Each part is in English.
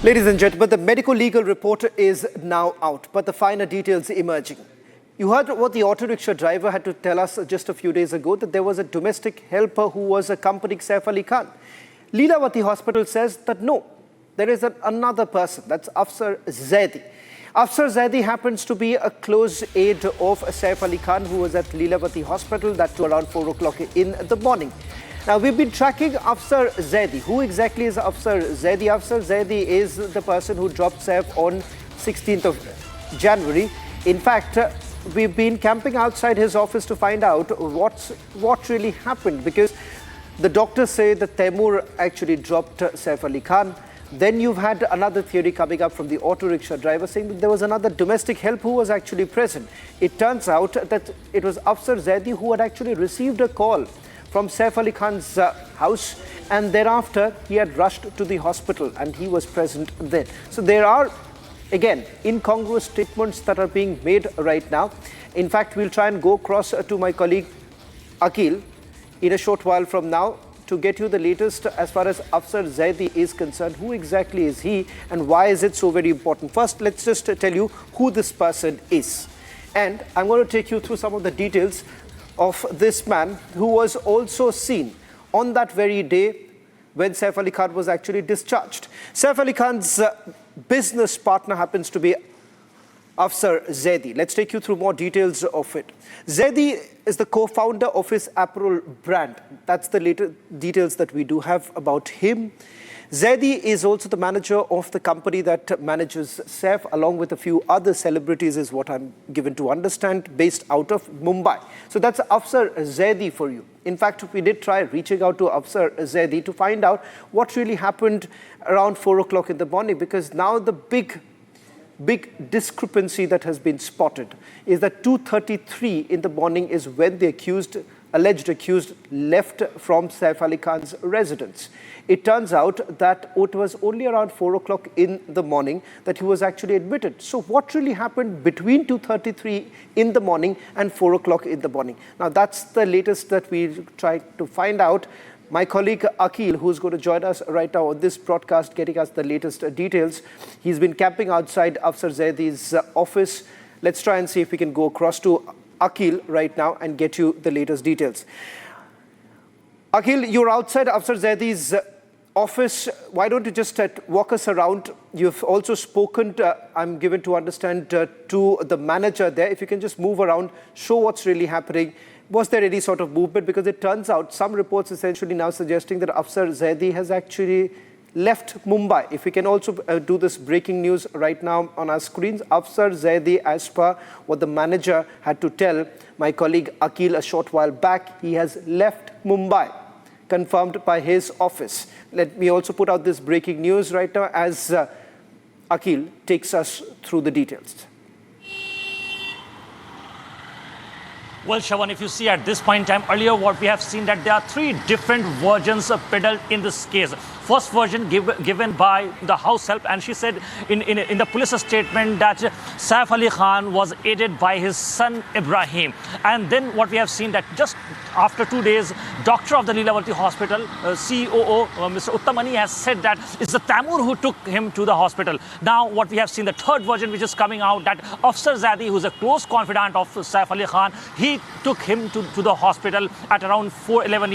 Ladies and gentlemen, the medical legal report is now out, but the finer details emerging. You heard what the auto rickshaw driver had to tell us just a few days ago, that there was a domestic helper who was accompanying Saif Ali Khan. Lilavati Hospital says that no, there is another person, that's Afsar Zaidi. Afser Zaidi happens to be a close aide of Saif Ali Khan, who was at Lilavati Hospital, that to around 4 o'clock in the morning. Now, we've been tracking Afsar Zaidi. Who exactly is Afsar Zaidi? Afsar Zaidi is the person who dropped Saif on 16th of January. In fact, we've been camping outside his office to find out what really happened, because the doctors say that Taimur actually dropped Saif Ali Khan. Then you've had another theory coming up from the auto rickshaw driver saying that there was another domestic help who was actually present. It turns out that it was Afsar Zaidi who had actually received a call from Saif Ali Khan's house, and thereafter he had rushed to the hospital and he was present there. So there are, again, incongruous statements that are being made right now. In fact, we'll try and go across to my colleague Akil in a short while from now to get you the latest as far as Afsar Zaidi is concerned. Who exactly is he and why is it so very important? First, let's just tell you who this person is. And I'm going to take you through some of the details of this man who was also seen on that very day when Saif Ali Khan was actually discharged. Saif Ali Khan's business partner happens to be Afsar Zaidi. Let's take you through more details of it. Zaidi is the co-founder of his apparel brand. That's the latest details that we do have about him. Zaidi is also the manager of the company that manages Saif, along with a few other celebrities, is what I'm given to understand, based out of Mumbai. So that's Afsar Zaidi for you. In fact, we did try reaching out to Afsar Zaidi to find out what really happened around 4 o'clock in the morning, because now the big discrepancy that has been spotted is that 2:33 in the morning is when the alleged accused left from Saif Ali Khan's residence. It turns out that it was only around 4 o'clock in the morning that he was actually admitted. So what really happened between 2:33 in the morning and 4 o'clock in the morning? Now, that's the latest that we tried to find out. My colleague Akil, who's going to join us right now on this broadcast, getting us the latest details. He's been camping outside Afsar Zaidi's office. Let's try and see if we can go across to Akil right now and get you the latest details. Akil, you're outside Afsar Zaidi's office. Why don't you just walk us around? You've also spoken, I'm given to understand, to the manager there. If you can just move around, show what's really happening. Was there any sort of movement? Because it turns out some reports essentially now suggesting that Afsar Zaidi has actually left Mumbai. If we can also do this breaking news right now on our screens. Afsar Zaidi, as per what the manager had to tell my colleague Akil a short while back, he has left Mumbai, confirmed by his office. Let me also put out this breaking news right now as Akil takes us through the details. Well, Shawan, if you see at this point in time, earlier what we have seen that there are three different versions peddled in this case. First version given by the house help, and she said in the police statement that Saif Ali Khan was aided by his son Ibrahim. And then what we have seen that just after 2 days, doctor of the Lilavati Hospital, COO, Mr. Uttamani, has said that it's the Taimur who took him to the hospital. Now what we have seen, the third version which is coming out, that Afsar Zaidi, who's a close confidant of Saif Ali Khan, he took him to the hospital at around 11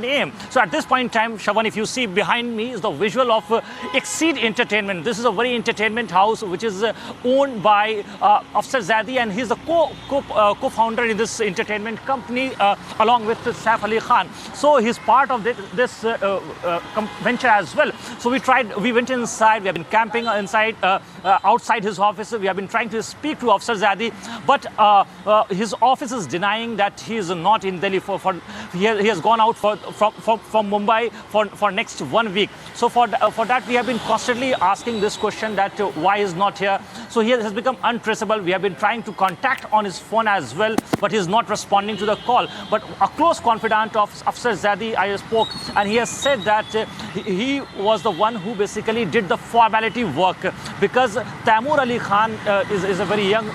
a.m. So at this point in time, Shawan, if you see behind me is the visual of Exceed Entertainment. This is a very entertainment house which is owned by Afser Zaidi, and he's the co-founder in this entertainment company along with Saif Ali Khan. So he's part of this venture as well. So we went inside, we have been camping inside, outside his office. We have been trying to speak to Afser Zaidi, but his office is denying that he is not in Delhi. He has gone out from Mumbai for next 1 week. So for that we have been constantly asking this question that why is not here. So he has become untraceable. We have been trying to contact on his phone as well, but he is not responding to the call. But a close confidant of Afser Zaidi, I spoke, and he has said that he was the one who basically did the formality work, because Taimur Ali Khan is a very young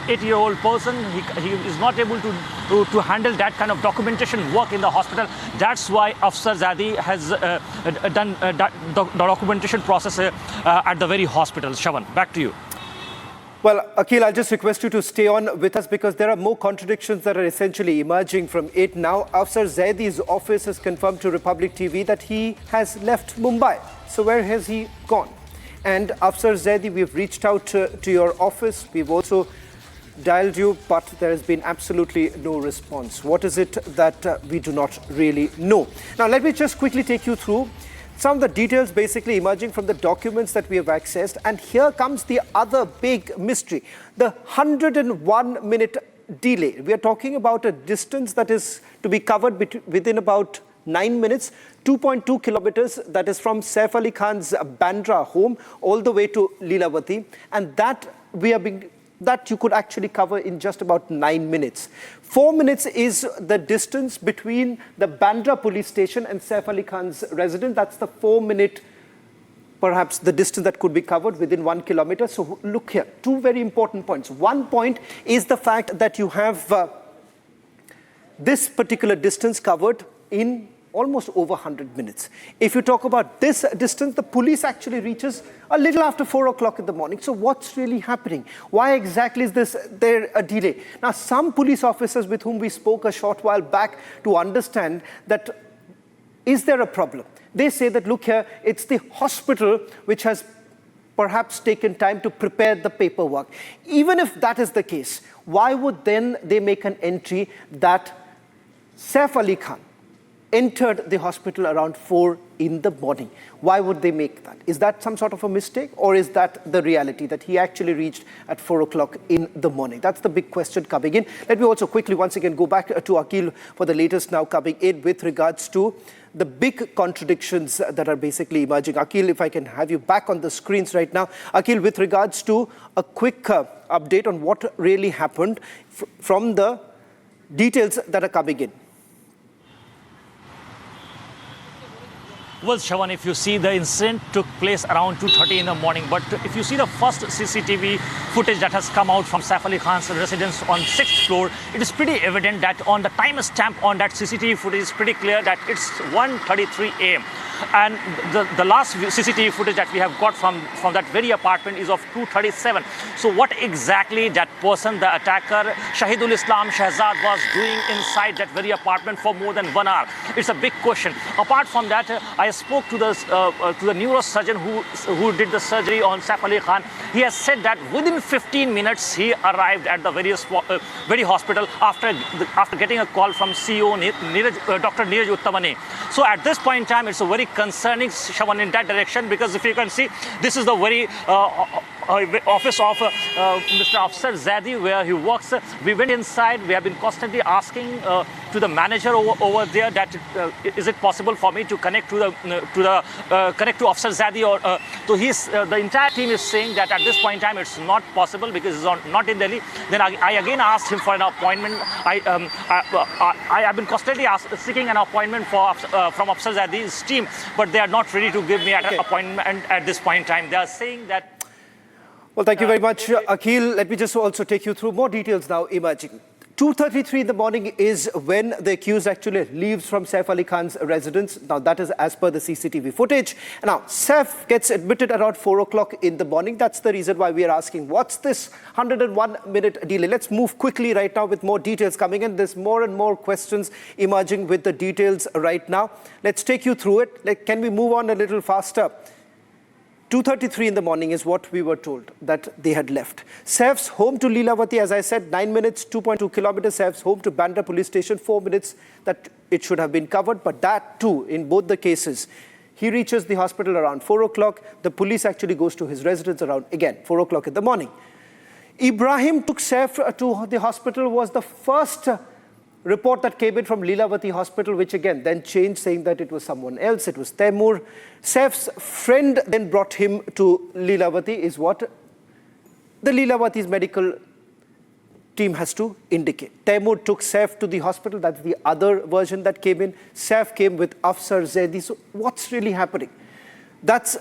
8-year-old person. He is not able to handle that kind of documentation work in the hospital. That's why Afsar Zaidi has done the documentation process at the very hospital. Shawan, back to you. Well, Akhil, I'll just request you to stay on with us because there are more contradictions that are essentially emerging from it now. Afsar Zaidi's office has confirmed to Republic TV that he has left Mumbai. So where has he gone? And Afsar Zaidi, we've reached out to your office. We've also dialed you, but there has been absolutely no response. What is it that we do not really know? Now, let me just quickly take you through some of the details basically emerging from the documents that we have accessed. And here comes the other big mystery, the 101-minute delay. We are talking about a distance that is to be covered within about 9 minutes, 2.2 kilometers, that is from Saif Ali Khan's Bandra home all the way to Lilavati. And that you could actually cover in just about 9 minutes. 4 minutes is the distance between the Bandra police station and Saif Ali Khan's residence. That's the 4-minute, perhaps the distance that could be covered within 1 kilometer. So look here, two very important points. One point is the fact that you have this particular distance covered in almost over 100 minutes. If you talk about this distance, the police actually reaches a little after 4 o'clock in the morning. So what's really happening? Why exactly is there a delay? Now, some police officers with whom we spoke a short while back to understand that, is there a problem? They say that, look here, it's the hospital which has perhaps taken time to prepare the paperwork. Even if that is the case, why would then they make an entry that Saif Ali Khan entered the hospital around 4 in the morning? Why would they make that? Is that some sort of a mistake, or is that the reality that he actually reached at 4 o'clock in the morning? That's the big question coming in. Let me also quickly once again go back to Akhil for the latest now coming in with regards to the big contradictions that are basically emerging. Akhil, if I can have you back on the screens right now. Akhil, with regards to a quick update on what really happened from the details that are coming in. Well, Shawan, if you see, the incident took place around 2:30 in the morning. But if you see the first CCTV footage that has come out from Saif Ali Khan's residence on 6th floor, it is pretty evident that on the time stamp on that CCTV footage is pretty clear that it's 1:33 a.m. And the last CCTV footage that we have got from that very apartment is of 2:37. So what exactly that person, the attacker, Shahidul Islam Shahzad, was doing inside that very apartment for more than 1 hour? It's a big question. Apart from that, I spoke to the neurosurgeon who did the surgery on Saif Ali Khan. He has said that within 15 minutes he arrived at the very hospital after getting a call from CEO Dr. Neeraj Uttamane. So at this point in time, it's a very concerning, Shawan, in that direction, because if you can see, this is the very office of Mr. Afser Zaidi, where he works. We went inside. We have been constantly asking to the manager over there that is it possible for me to connect to connect to Afser Zaidi, or so the entire team is saying that at this point in time it's not possible because he's not in Delhi. Then I again asked him for an appointment. I have been constantly seeking an appointment from Afser Zaidi's team, but they are not ready to give me an appointment at this point in time. They are saying that. Well, thank you very much, Akhil. Let me just also take you through more details now emerging. 2:33 in the morning is when the accused actually leaves from Saif Ali Khan's residence. Now, that is as per the CCTV footage. Now, Saif gets admitted around 4 o'clock in the morning. That's the reason why we are asking, what's this 101-minute delay? Let's move quickly right now with more details coming in. There's more and more questions emerging with the details right now. Let's take you through it. Can we move on a little faster? 2:33 in the morning is what we were told that they had left. Saif's home to Lilavati, as I said, 9 minutes, 2.2 kilometers. Saif's home to Bandra police station, 4 minutes that it should have been covered. But that too, in both the cases, he reaches the hospital around 4 o'clock. The police actually goes to his residence around, again, 4 o'clock in the morning. Ibrahim took Saif to the hospital was the first report that came in from Lilavati Hospital, which again then changed, saying that it was someone else, it was Taimur. Saif's friend then brought him to Lilavati, is what the Lilavati's medical team has to indicate. Taimur took Saif to the hospital, that's the other version that came in. Saif came with Afsar Zaidi. So what's really happening? That's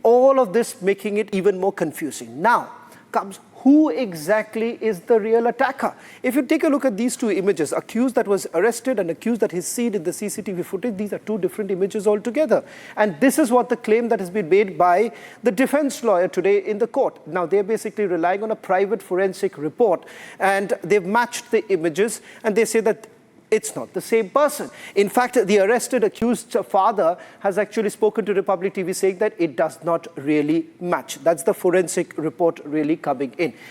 all of this making it even more confusing. Now comes, who exactly is the real attacker. If you take a look at these two images, accused that was arrested and accused that is seen in the CCTV footage, these are two different images altogether. And this is what the claim that has been made by the defense lawyer today in the court. Now, they're basically relying on a private forensic report, and they've matched the images, and they say that it's not the same person. In fact, the arrested accused father has actually spoken to Republic TV saying that it does not really match. That's the forensic report really coming in.